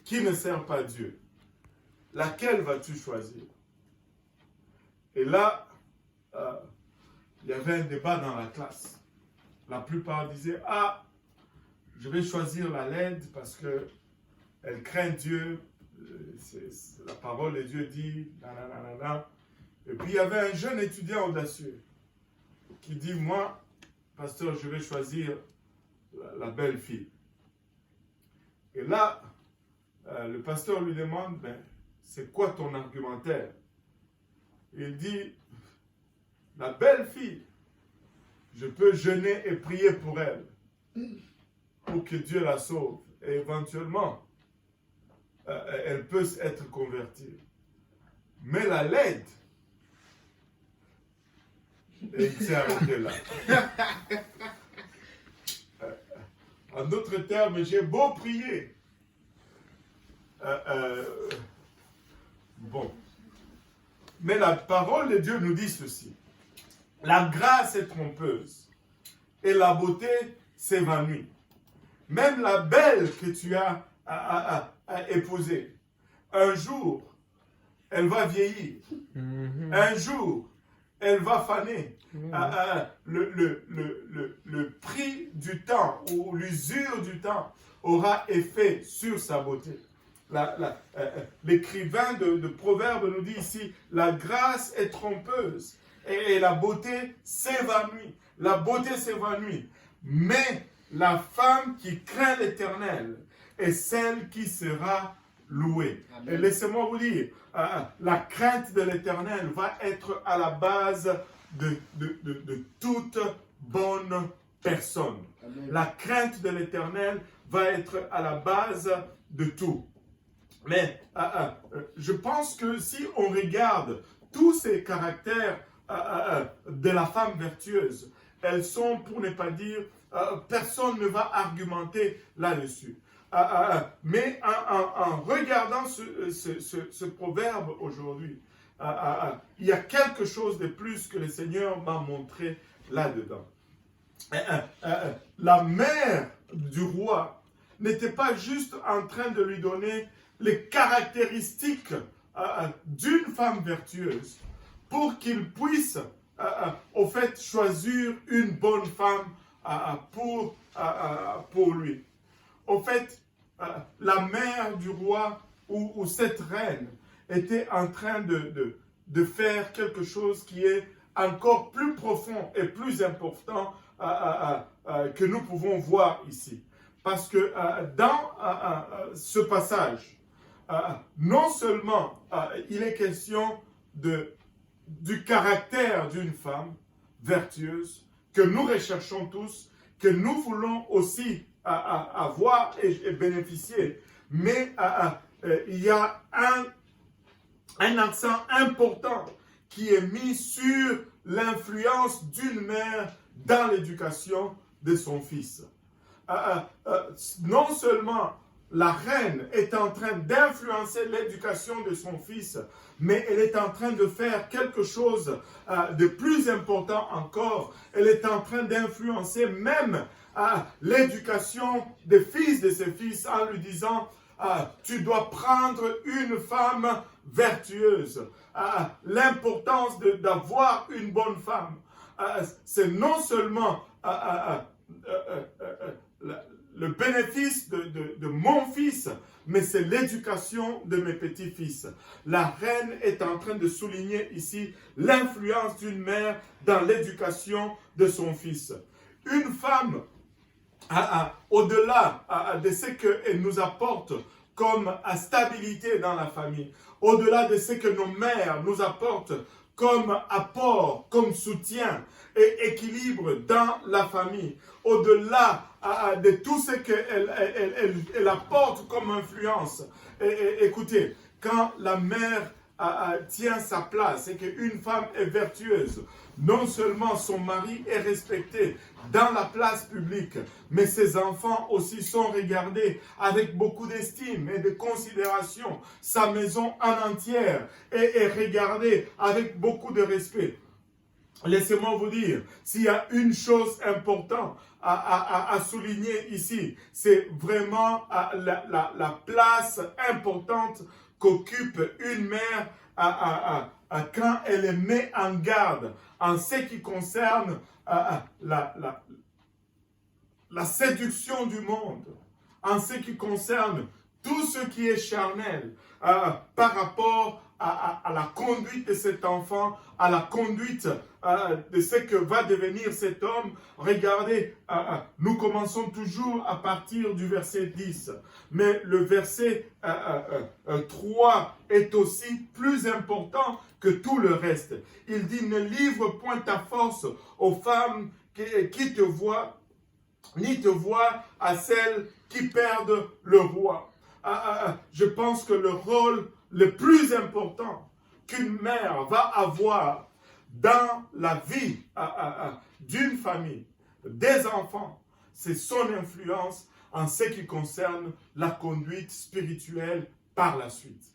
qui ne sert pas Dieu. Laquelle vas-tu choisir? Et là, il y avait un débat dans la classe. La plupart disaient, ah, je vais choisir la laide parce qu'elle craint Dieu. La parole de Dieu dit, nanana. Et puis il y avait un jeune étudiant audacieux qui dit, moi, pasteur, je vais choisir la belle fille. Et là, le pasteur lui demande, mais c'est quoi ton argumentaire? Il dit, la belle fille, je peux jeûner et prier pour elle, pour que Dieu la sauve. Et éventuellement, elle peut être convertie. Mais la laide, et il s'est arrêté là. En d'autres termes, j'ai beau prier. Bon. Mais la parole de Dieu nous dit ceci. La grâce est trompeuse et la beauté s'évanouit. Même la belle que tu as épousée, un jour, elle va vieillir. Un jour, elle va faner. Le prix du temps ou l'usure du temps aura effet sur sa beauté. L'écrivain de Proverbes nous dit ici, la grâce est trompeuse et la beauté s'évanouit. La beauté s'évanouit. Mais la femme qui craint l'Éternel est celle qui sera louée. Amen. Et laissez-moi vous dire, la crainte de l'Éternel va être à la base de toute bonne personne. Amen. La crainte de l'Éternel va être à la base de tout. Mais je pense que si on regarde tous ces caractères de la femme vertueuse, elles sont, pour ne pas dire, personne ne va argumenter là-dessus. Mais en regardant ce proverbe aujourd'hui, il y a quelque chose de plus que le Seigneur m'a montré là-dedans. La mère du roi n'était pas juste en train de lui donner les caractéristiques d'une femme vertueuse pour qu'il puisse, au fait, choisir une bonne femme pour lui. Au fait, la mère du roi ou cette reine était en train de faire quelque chose qui est encore plus profond et plus important que nous pouvons voir ici. Parce que dans ce passage, non seulement il est question du caractère d'une femme vertueuse que nous recherchons tous, que nous voulons aussi avoir et bénéficier, mais il y a un accent important qui est mis sur l'influence d'une mère dans l'éducation de son fils. Non seulement la reine est en train d'influencer l'éducation de son fils, mais elle est en train de faire quelque chose de plus important encore. Elle est en train d'influencer même l'éducation des fils de ses fils en lui disant tu dois prendre une femme vertueuse. L'importance d'avoir une bonne femme, c'est non seulement le bénéfice de mon fils, mais c'est l'éducation de mes petits-fils. La reine est en train de souligner ici l'influence d'une mère dans l'éducation de son fils. Une femme, au-delà de ce qu'elle nous apporte comme stabilité dans la famille, au-delà de ce que nos mères nous apportent comme apport, comme soutien et équilibre dans la famille, au-delà de tout ce qu'elle apporte comme influence. Écoutez, quand la mère tient sa place et qu'une femme est vertueuse, non seulement son mari est respecté dans la place publique, mais ses enfants aussi sont regardés avec beaucoup d'estime et de considération. Sa maison en entière est regardée avec beaucoup de respect. laissez-moi vous dire, s'il y a une chose importante à souligner ici, c'est vraiment la place importante qu'occupe une mère quand elle met en garde en ce qui concerne la séduction du monde, en ce qui concerne tout ce qui est charnel, par rapport à la conduite de cet enfant, à la conduite de ce que va devenir cet homme. Regardez, nous commençons toujours à partir du verset 10, mais le verset 3 est aussi plus important que tout le reste. Il dit, ne livre point ta force aux femmes qui te voient, ni te voient à celles qui perdent le roi. Je pense que le rôle le plus important qu'une mère va avoir dans la vie d'une famille, des enfants, c'est son influence en ce qui concerne la conduite spirituelle par la suite.